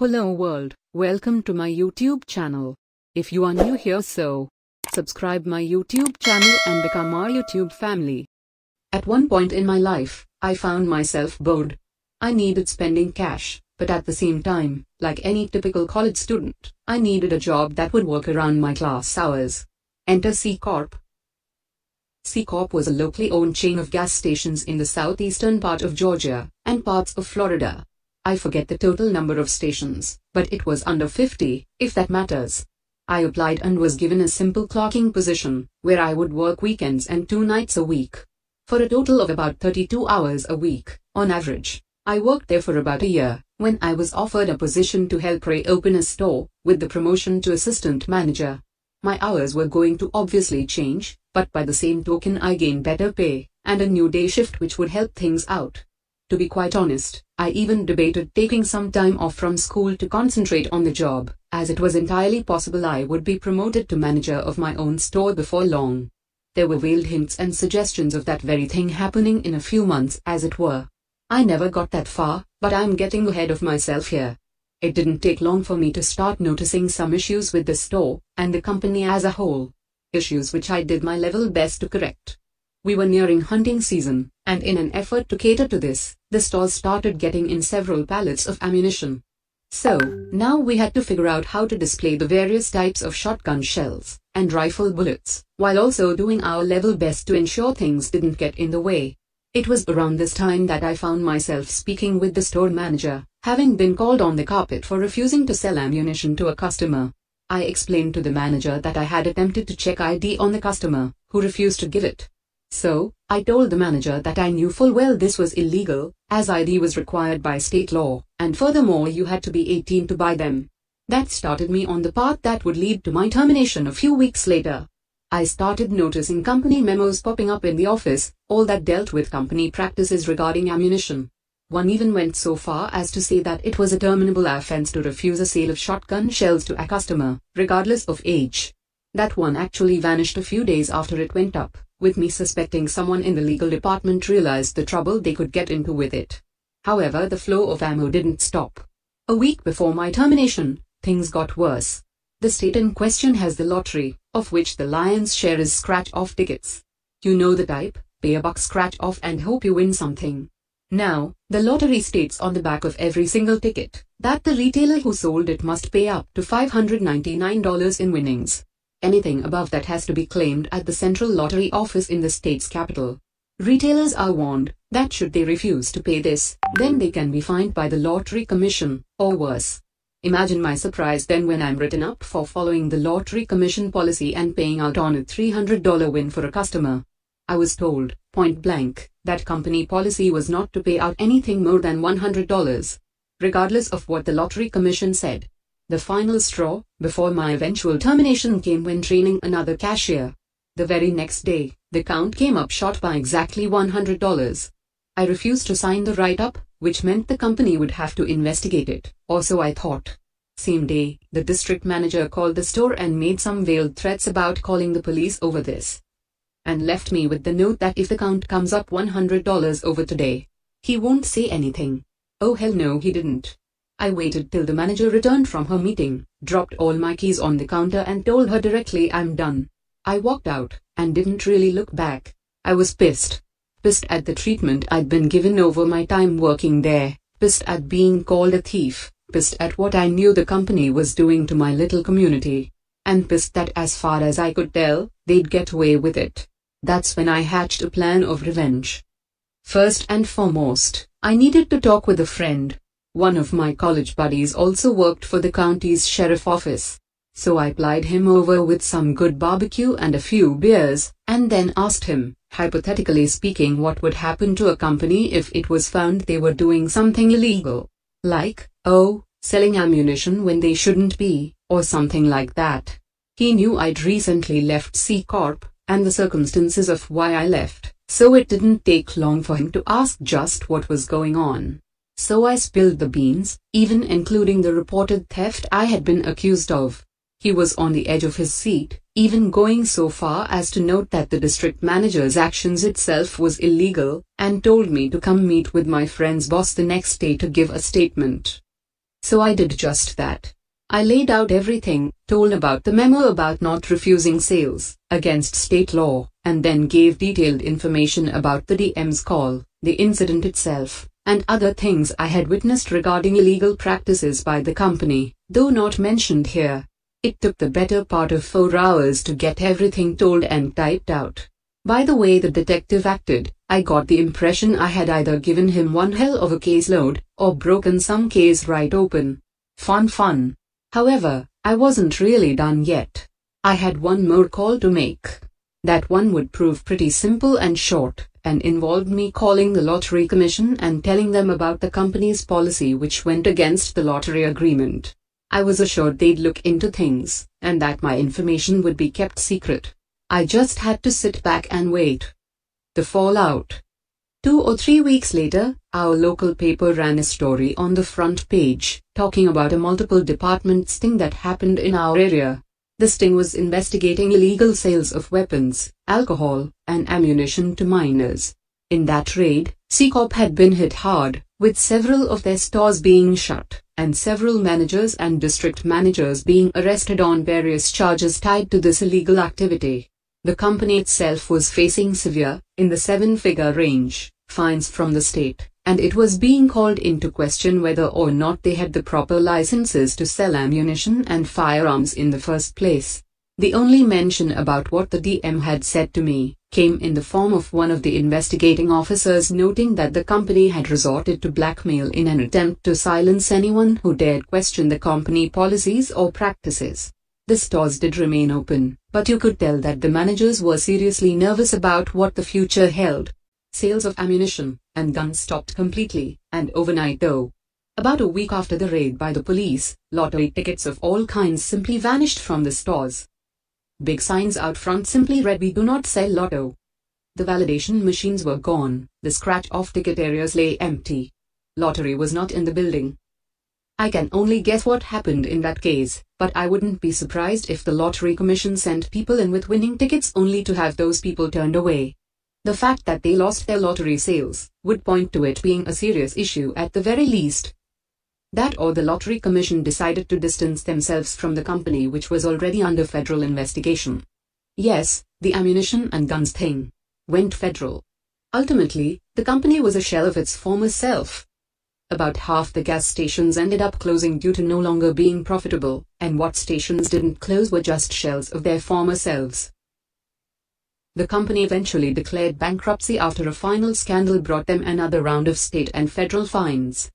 Hello world, welcome to my YouTube channel. If you are new here, so subscribe my YouTube channel and become our YouTube family. At one point in my life, I found myself bored. I needed spending cash, but at the same time, like any typical college student, I needed a job that would work around my class hours. Enter C Corp. C Corp was a locally owned chain of gas stations in the southeastern part of Georgia and parts of Florida. I forget the total number of stations, but it was under 50, if that matters. I applied and was given a simple clocking position, where I would work weekends and 2 nights a week. For a total of about 32 hours a week, on average. I worked there for about a year, when I was offered a position to help Ray open a store, with the promotion to assistant manager. My hours were going to obviously change, but by the same token I gained better pay, and a new day shift which would help things out. To be quite honest, I even debated taking some time off from school to concentrate on the job, as it was entirely possible I would be promoted to manager of my own store before long. There were veiled hints and suggestions of that very thing happening in a few months, as it were. I never got that far, but I'm getting ahead of myself here. It didn't take long for me to start noticing some issues with the store, and the company as a whole. Issues which I did my level best to correct. We were nearing hunting season, and in an effort to cater to this, the stores started getting in several pallets of ammunition. So, now we had to figure out how to display the various types of shotgun shells and rifle bullets, while also doing our level best to ensure things didn't get in the way. It was around this time that I found myself speaking with the store manager, having been called on the carpet for refusing to sell ammunition to a customer. I explained to the manager that I had attempted to check ID on the customer, who refused to give it. So, I told the manager that I knew full well this was illegal, as ID was required by state law, and furthermore you had to be 18 to buy them. That started me on the path that would lead to my termination a few weeks later. I started noticing company memos popping up in the office, all that dealt with company practices regarding ammunition. One even went so far as to say that it was a terminable offense to refuse a sale of shotgun shells to a customer, regardless of age. That one actually vanished a few days after it went up, with me suspecting someone in the legal department realized the trouble they could get into with it. However, the flow of ammo didn't stop. A week before my termination, things got worse. The state in question has the lottery, of which the lion's share is scratch-off tickets. You know the type, pay a buck scratch-off and hope you win something. Now, the lottery states on the back of every single ticket that the retailer who sold it must pay up to $599 in winnings. Anything above that has to be claimed at the central lottery office in the state's capital. Retailers are warned that should they refuse to pay this, then they can be fined by the lottery commission, or worse. Imagine my surprise then when I'm written up for following the lottery commission policy and paying out on a $300 win for a customer. I was told, point blank, that company policy was not to pay out anything more than $100, regardless of what the lottery commission said. The final straw, before my eventual termination, came when training another cashier. The very next day, the count came up short by exactly $100. I refused to sign the write-up, which meant the company would have to investigate it, or so I thought. Same day, the district manager called the store and made some veiled threats about calling the police over this. And left me with the note that if the count comes up $100 over today, he won't say anything. Oh hell no, he didn't. I waited till the manager returned from her meeting, dropped all my keys on the counter and told her directly I'm done. I walked out, and didn't really look back. I was pissed. Pissed at the treatment I'd been given over my time working there, pissed at being called a thief, pissed at what I knew the company was doing to my little community, and pissed that as far as I could tell, they'd get away with it. That's when I hatched a plan of revenge. First and foremost, I needed to talk with a friend. One of my college buddies also worked for the county's sheriff office. So I plied him over with some good barbecue and a few beers, and then asked him, hypothetically speaking, what would happen to a company if it was found they were doing something illegal. Like, selling ammunition when they shouldn't be, or something like that. He knew I'd recently left C Corp, and the circumstances of why I left, so it didn't take long for him to ask just what was going on. So I spilled the beans, even including the reported theft I had been accused of. He was on the edge of his seat, even going so far as to note that the district manager's actions itself was illegal, and told me to come meet with my friend's boss the next day to give a statement. So I did just that. I laid out everything, told about the memo about not refusing sales, against state law, and then gave detailed information about the DM's call, the incident itself, and other things I had witnessed regarding illegal practices by the company, though not mentioned here. It took the better part of 4 hours to get everything told and typed out. By the way the detective acted, I got the impression I had either given him one hell of a caseload, or broken some case right open. Fun. However, I wasn't really done yet. I had one more call to make. That one would prove pretty simple and short, and involved me calling the Lottery Commission and telling them about the company's policy which went against the lottery agreement. I was assured they'd look into things, and that my information would be kept secret. I just had to sit back and wait. The fallout. 2 or 3 weeks later, our local paper ran a story on the front page, talking about a multiple department sting that happened in our area. The sting was investigating illegal sales of weapons, alcohol, and ammunition to minors. In that raid, C-Corp had been hit hard, with several of their stores being shut, and several managers and district managers being arrested on various charges tied to this illegal activity. The company itself was facing severe, in the 7-figure range, fines from the state, and it was being called into question whether or not they had the proper licenses to sell ammunition and firearms in the first place. The only mention about what the DM had said to me came in the form of one of the investigating officers noting that the company had resorted to blackmail in an attempt to silence anyone who dared question the company policies or practices. The stores did remain open, but you could tell that the managers were seriously nervous about what the future held. Sales of ammunition and guns stopped completely, and overnight though. About a week after the raid by the police, lottery tickets of all kinds simply vanished from the stores. Big signs out front simply read "We do not sell lotto." The validation machines were gone, the scratch-off ticket areas lay empty. Lottery was not in the building. I can only guess what happened in that case, but I wouldn't be surprised if the Lottery Commission sent people in with winning tickets only to have those people turned away. The fact that they lost their lottery sales would point to it being a serious issue at the very least. That or the Lottery Commission decided to distance themselves from the company which was already under federal investigation. Yes, the ammunition and guns thing went federal. Ultimately, the company was a shell of its former self. About half the gas stations ended up closing due to no longer being profitable, and what stations didn't close were just shells of their former selves. The company eventually declared bankruptcy after a final scandal brought them another round of state and federal fines.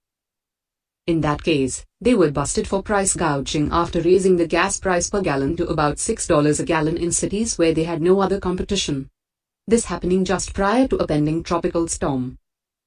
In that case, they were busted for price gouging after raising the gas price per gallon to about $6 a gallon in cities where they had no other competition. This happening just prior to a pending tropical storm.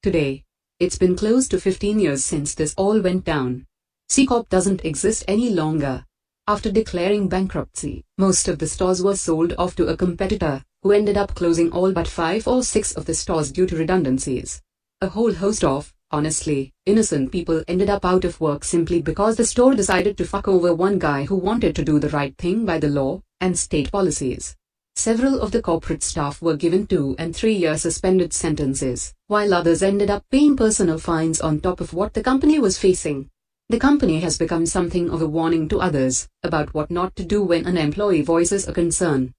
Today, it's been close to 15 years since this all went down. C-Corp doesn't exist any longer. After declaring bankruptcy, most of the stores were sold off to a competitor, who ended up closing all but 5 or 6 of the stores due to redundancies. A whole host of, honestly, innocent people ended up out of work simply because the store decided to fuck over one guy who wanted to do the right thing by the law and state policies. Several of the corporate staff were given 2- and 3-year suspended sentences, while others ended up paying personal fines on top of what the company was facing. The company has become something of a warning to others about what not to do when an employee voices a concern.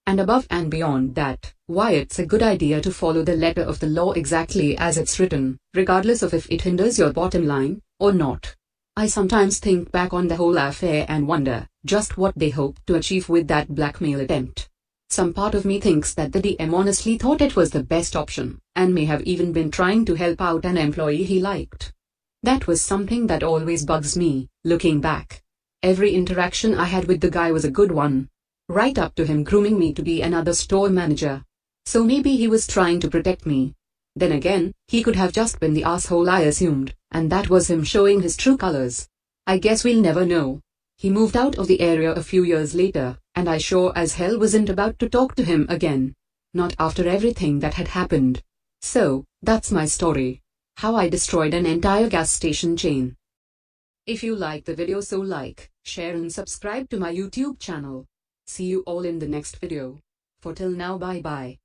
And above and beyond that, why it's a good idea to follow the letter of the law exactly as it's written, regardless of if it hinders your bottom line or not. I sometimes think back on the whole affair and wonder just what they hoped to achieve with that blackmail attempt. Some part of me thinks that the DM honestly thought it was the best option, and may have even been trying to help out an employee he liked. That was something that always bugs me, looking back. Every interaction I had with the guy was a good one. Right up to him grooming me to be another store manager. So maybe he was trying to protect me. Then again, he could have just been the asshole I assumed, and that was him showing his true colors. I guess we'll never know. He moved out of the area a few years later, and I sure as hell wasn't about to talk to him again. Not after everything that had happened. So, that's my story. How I destroyed an entire gas station chain. If you liked the video, so like, share and subscribe to my YouTube channel. See you all in the next video. For till now, bye bye.